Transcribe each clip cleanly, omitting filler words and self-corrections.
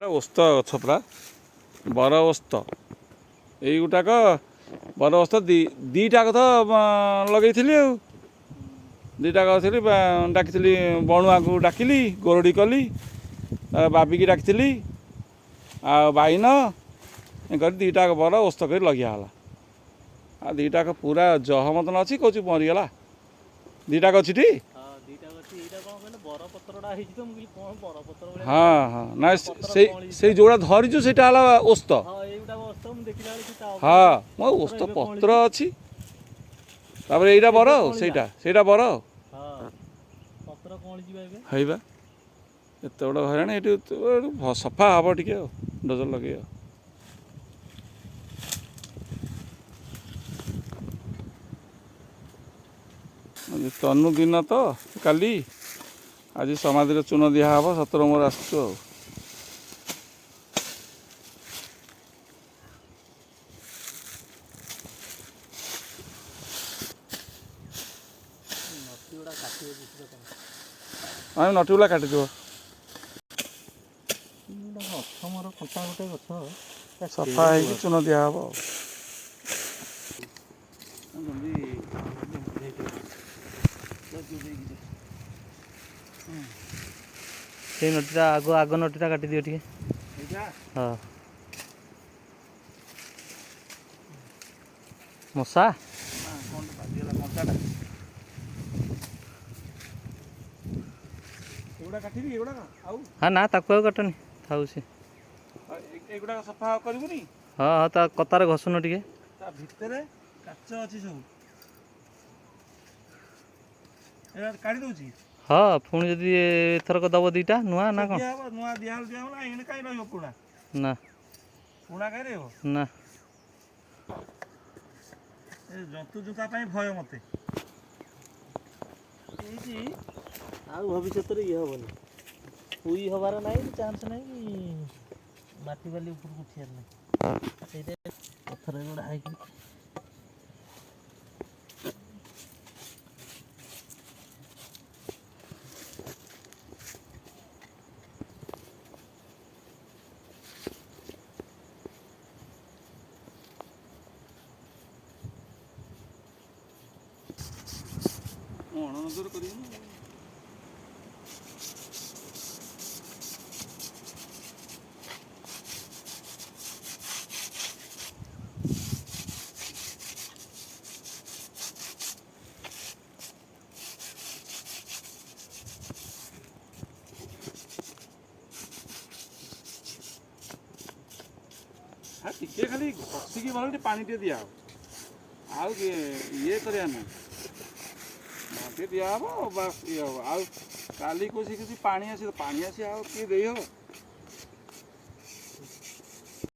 ଓସ୍ତ ଗଛ ପୁରା ବର ଓସ୍ତ ଏଇଗୁଟାକ ବର ଓସ୍ତ ଦୁଇଟା କଥା ଲଗେଇଥିଲି ଆଉ ଦୁଇଟା ଗଛରେ ଡାକିଥିଲି ବଣୁଆକୁ ଡାକିଲି ଗୋରଡ଼ି କଲି ବାବିକି ଡାକିଥିଲି ଆଉ ବାଇନ କରି ଦୁଇଟାକ ବର ଓସ୍ତ କରି ଲଗିଆ ହେଲା ଆଉ ଦୁଇଟାକ ପୁରା ଜହମତନ ଅଛି କହୁଛି ମରିଗଲା ଦୁଇଟାକ ଅଛିଟି। ହଁ ହଁ ନାଇଁ ସେଇ ଯୋଉଟା ଧରିଛୁ ସେଇଟା ହେଲା ଓସ୍ତ। ହଁ ମୋ ଓସ୍ତ ପତ୍ର ଅଛି ତାପରେ ଏଇଟା ବର ଆଉ ସେଇଟା ବର ଆଉ ହେଇବା ଏତେ ବଡ଼ ହଇରାଣ ଏଠି ସଫା ହେବ ଟିକେ ଆଉ ଡୋଜର ଲଗେଇ ଆଉ ତନୁ ଦିନ ତ କାଲି ଆଜି ସମାଧିରେ ଚୂନ ଦିଆହେବ ସତର ମୋର ଆସୁଛୁ ଆଉ ଆମେ ନଟିଗୁଲା କାଟିଦେବ ସଫା ହେଇକି ଚୂନ ଦିଆହେବ ଆଉ ସେଇ ନଟିଟା ଆଗ ନଟିଟା କାଟିଦିଅ ଟିକେ। ହଁ ମଶା ଏଗୁଡ଼ା କାଟିବି ଏଗୁଡ଼ାକ ଆଉ ହଁ ନା ତାକୁ ଆଉ କାଟନି ଥାଉ ସେ ଏଗୁଡ଼ାକ ସଫା କରିବୁନି। ହଁ ହଁ ତା କତାରେ ଘଷୁନ ଟିକେ ତା ଭିତରେ କାଚ ଅଛି ସବୁ ଏଇଟା କାଢ଼ି ଦେଉଛି। ହଁ ପୁଣି ଯଦି ଏଥରକ ଦବ ଦିଟା ନୂଆ ନା କ'ଣ ଦିଆହେବ ନୂଆ ଦିଆହେବ ନା ଏଇନେ କାହିଁ ରହିବ ପୁରୁଣା ନା ପୁରୁଣା କାହିଁ ରହିବ ନା ଏ ଜନ୍ତୁ ଜୁତା ପାଇଁ ଭୟ ମୋତେ ହେଇଛି ଆଉ ଭବିଷ୍ୟତରେ ଇଏ ହବନି ଉଇ ହବାର ନାହିଁ ଚାନ୍ସ ନାହିଁ ମାଟି ବାଲି ଉପରକୁ ଉଠିବାର ନାହିଁ ସେଇଟା ପଥର ଗୁଡ଼ା ହେଇକି ଅଣନଜର କରିବୁନି। ଟିକେ ଖାଲି ଘଷିକି ଭଲ ଟିକେ ପାଣି ଟିକେ ଦିଆହେବ ଆଉ ଇଏ କରିବା ନାହିଁ ଟିକେ ଦିଆହେବ ବାସ୍ ଇଏ ହେବ ଆଉ କାଲି କହୁଛି କିଛି ପାଣି ଆସି ଆଉ କିଏ ଦେଇହେବ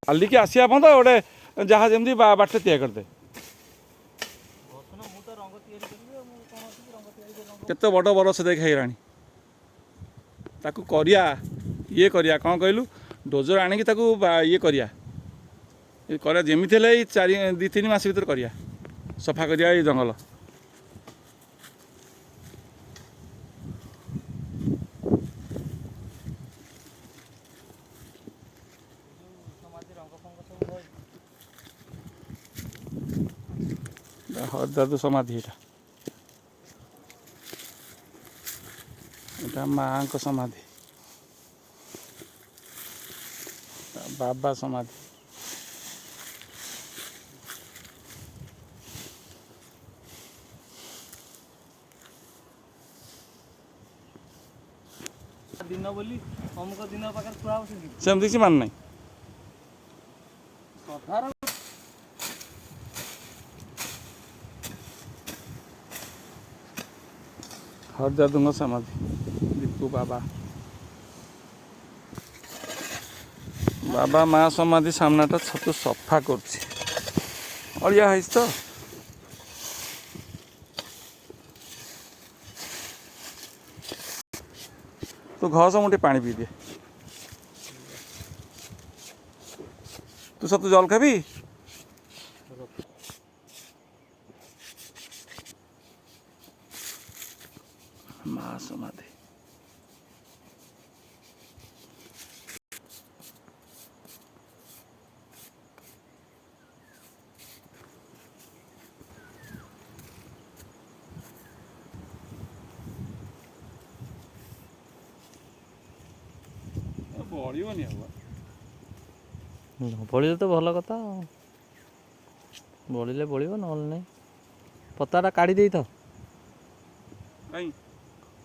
କାଲିକି ଆସିବା ପର୍ଯ୍ୟନ୍ତ ଗୋଟେ ଯାହା ଯେମିତି ବାଟ ତିଆରି କରିଦେ କେତେ ବଡ଼ ବରଷ ଦେଖ ହେଇଗଲାଣି ତାକୁ କରିବା ଇଏ କରିବା କ'ଣ କହିଲୁ ଡୋଜର ଆଣିକି ତାକୁ ଇଏ କରିବା ଯେମିତି ହେଲେ ଏଇ 2-3 ମାସ ଭିତରେ କରିବା ସଫା କରିବା ଏଇ ଜଙ୍ଗଲ ହରଦାଦୁ ସମାଧି ଏଇଟା ମାଆଙ୍କ ସମାଧି ବାବା ସମାଧି ଦିନ ବୋଲି ଅମୁକ ଦିନ ପାଖରେ ଥୁଆ ହବ ସେମିତି କିଛି ମାନେ ନାହିଁ ହରଦାଦୁଙ୍କ ସମାଧି ଦୀପୁ ବାବା ମା ସମାଧି ସାମ୍ନାଟା ଛତୁ ସଫା କରୁଛି ଅଳିଆ ହେଇଛି ତ ତୁ ଘସ ମୁଁ ଟିକେ ପାଣି ପିଇଦିଏ ତୁ ସତ ଜଲ ଖାବି ମା ସମାଧି ବଢ଼ିବନି ଆଉ ନ ବଳିଲେ ତ ଭଲ କଥା ଆଉ। ବଳିଲେ ବଳିବ ନହେଲେ ନାହିଁ। ପତାଟା କାଢ଼ି ଦେଇଥାଅ, କାଇଁ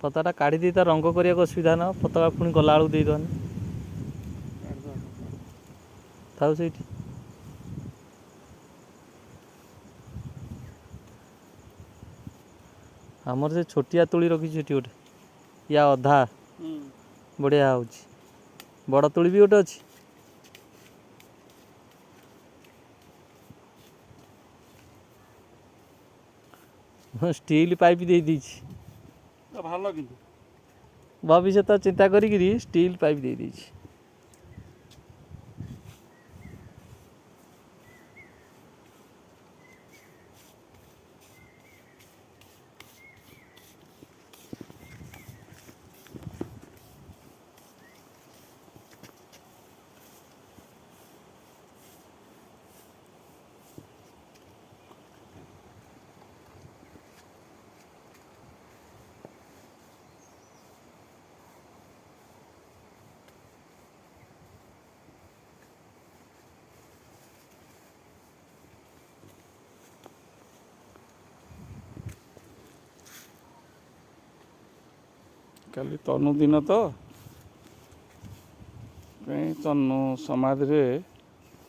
ପତାଟା କାଢ଼ି ଦେଇଥାଅ, ରଙ୍ଗ କରିବାକୁ ଅସୁବିଧା ନ ପତାକା ପୁଣି ଗଲାବେଳକୁ ଦେଇଦେବାନି। ଥାଉ ସେଇଠି। ଆମର ସେ ଛୋଟିଆ ତୁଳି ରଖିଛୁ ସେଠି ଗୋଟେ, ୟା ଅଧା ବଢ଼ିଆ ହେଉଛି। ବଡ଼ ତୁଳି ବି ଗୋଟେ ଅଛି। ମୁଁ ଷ୍ଟିଲ୍ ପାଇପ୍ ଦେଇଦେଇଛି। ଭଲ କିନ୍ତୁ ଭବିଷ୍ୟତ ଚିନ୍ତା କରିକିରି ଷ୍ଟିଲ୍ ପାଇପ୍ ଦେଇଦେଇଛି। କାଲି ତନୁ ଦିନ ତ କାହିଁ ତନୁ ସମାଧିରେ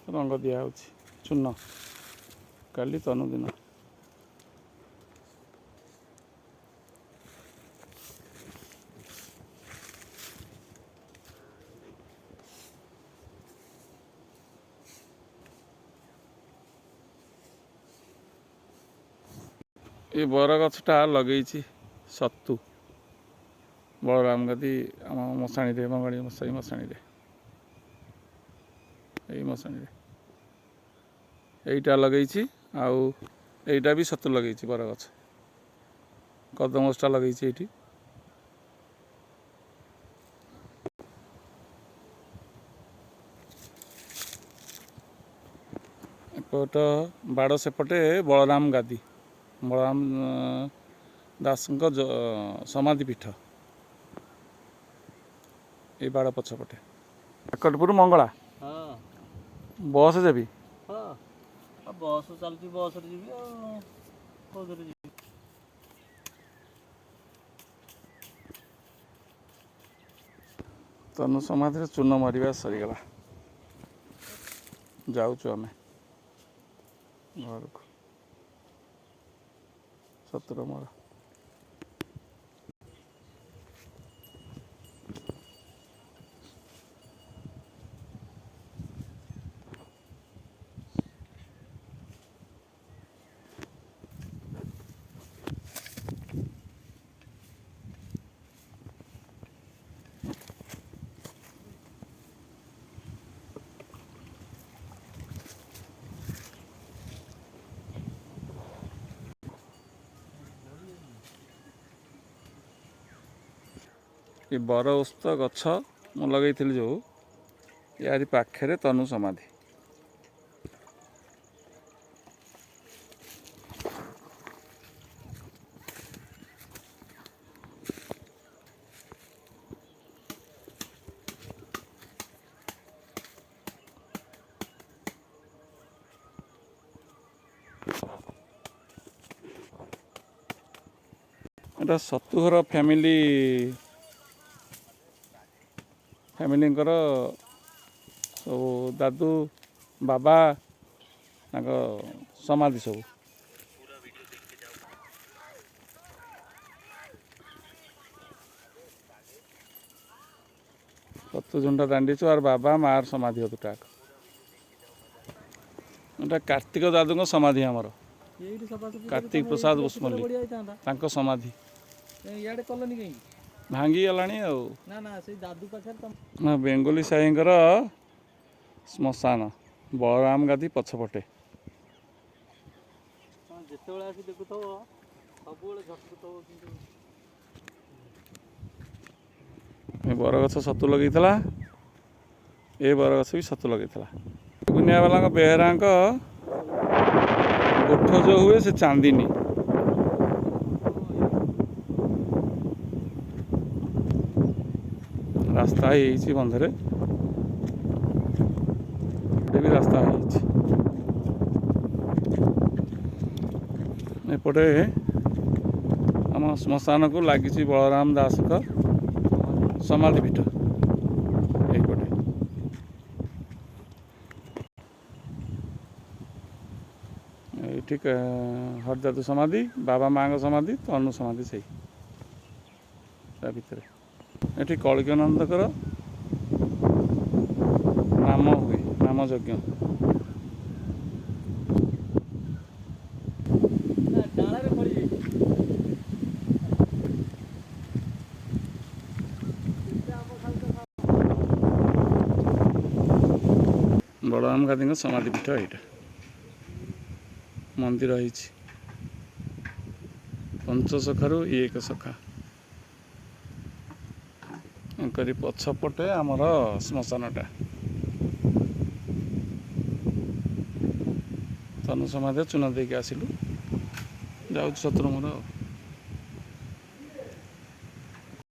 ରଙ୍ଗ ଦିଆହେଉଛି ଚୂନ। କାଲି ତନୁ ଦିନ। ଏ ବରଗଛଟା ଲଗେଇଛି ସତୁ ବଳରାମ ଗାଦି ଆମ ମଶାଣିରେ, ବଙ୍ଗାଳୀ ମଶାଣିରେ, ଏଇ ମଶାଣିରେ ଏଇଟା ଲଗେଇଛି। ଆଉ ଏଇଟା ବି ସତୁ ଲଗେଇଛି ବରଗଛ। କଦମଗଛଟା ଲଗେଇଛି ଏଇଠି। ଏପଟ ବାଡ଼ ସେପଟେ ବଳରାମ ଗାଦି, ବଳରାମ ଦାସଙ୍କ ସମାଧି ପୀଠ। ଏଇ ବାଡ଼ ପଛପଟେ କାକଟପୁର ମଙ୍ଗଳା। ହଁ ବସ୍ ଦେବି। ହଁ ବସ୍ ଚାଲୁଛି, ବସ୍ରେ ଯିବି ଆଉ କୋଉଥିରେ ଯିବି? ତନୁ ସମାଧିରେ ଚୂନ ମାରିବା ସରିଗଲା। ଯାଉଛୁ ଆମେ ଘରକୁ। ସତୁର ମୋର ଏ ବର ଓସ୍ତ ଗଛ ମୁଁ ଲଗେଇଥିଲି ଯେଉଁ, ୟାରି ପାଖରେ ତନୁ ସମାଧି। ଏଟା ସତୁଘର ଫ୍ୟାମିଲିଙ୍କର ସବୁ ଦାଦୁ ବାବା ତାଙ୍କ ସମାଧି ସବୁ। ସତୁଝୁଣ୍ଡା ଦାଣ୍ଡିଛୁ আর ବାବା ମାର ସମାଧି ଦୁଟାକ। ଏଟା କାର୍ତ୍ତିକ ଦାଦୁଙ୍କ ସମାଧି ଆମର, କାର୍ତ୍ତିକ ପ୍ରସାଦ ଉଷ୍ମଲି ତାଙ୍କ ସମାଧି ଇଆଡ଼େ କଲନି କାହିଁକି? ଭାଙ୍ଗିଗଲାଣି ଆଉ। ନା ସେଇ ଦାଦୁ ପାଖରେ ନା ବେଙ୍ଗୋଲି ସାହିଙ୍କର ଶ୍ମଶାନ ବଳରାମ ଗାଦି ପଛପଟେ। ଯେତେବେଳେ ଆସି ଦେଖୁଥିବ ସବୁବେଳେ ଝଟକୁଥିବ। କିନ୍ତୁ ଏ ବରଗଛ ସତୁ ଲଗେଇଥିଲା, ଏ ବରଗଛ ବି ସତୁ ଲଗେଇଥିଲା। ଗୁନିଆବାଲାଙ୍କ ବେହେରାଙ୍କ ଗୋଠ ଯେଉଁ ହୁଏ ସେ ଚାନ୍ଦିନୀ। ରାସ୍ତା ହେଇଯାଇଛି ବନ୍ଧରେ। ରାସ୍ତା ହେଇଛି। ଏପଟେ ଆମ ଶ୍ମଶାନକୁ ଲାଗିଛି ବଳରାମ ଦାସଙ୍କ ସମାଧିପୀଠ ଏଇପଟେ। ଏଇଠି ହରଯାଦୁ ସମାଧି, ବାବା ମାଙ୍କ ସମାଧି, ତନୁ ସମାଧି ସେଇ ତା ଭିତରେ। ଏଠି କଳିକାନନ୍ଦଙ୍କର ନାମ ହୁଏ, ନାମ ଯଜ୍ଞ। ବଳରାମ ଗାନ୍ଧୀଙ୍କ ସମାଧିପୀଠ ଏଇଟା। ମନ୍ଦିର ହେଇଛି, ପଞ୍ଚସଖାରୁ ଇଏ ଏକ ସଖା। ଏଙ୍କରି ପଛପଟେ ଆମର ଶ୍ମଶାନଟା। ତନୁ ସମାଧିରେ ଚୂନ ଦେଇକି ଆସିଲୁ, ଯାଉଛି ଶତ୍ରୁମର ଆଉ।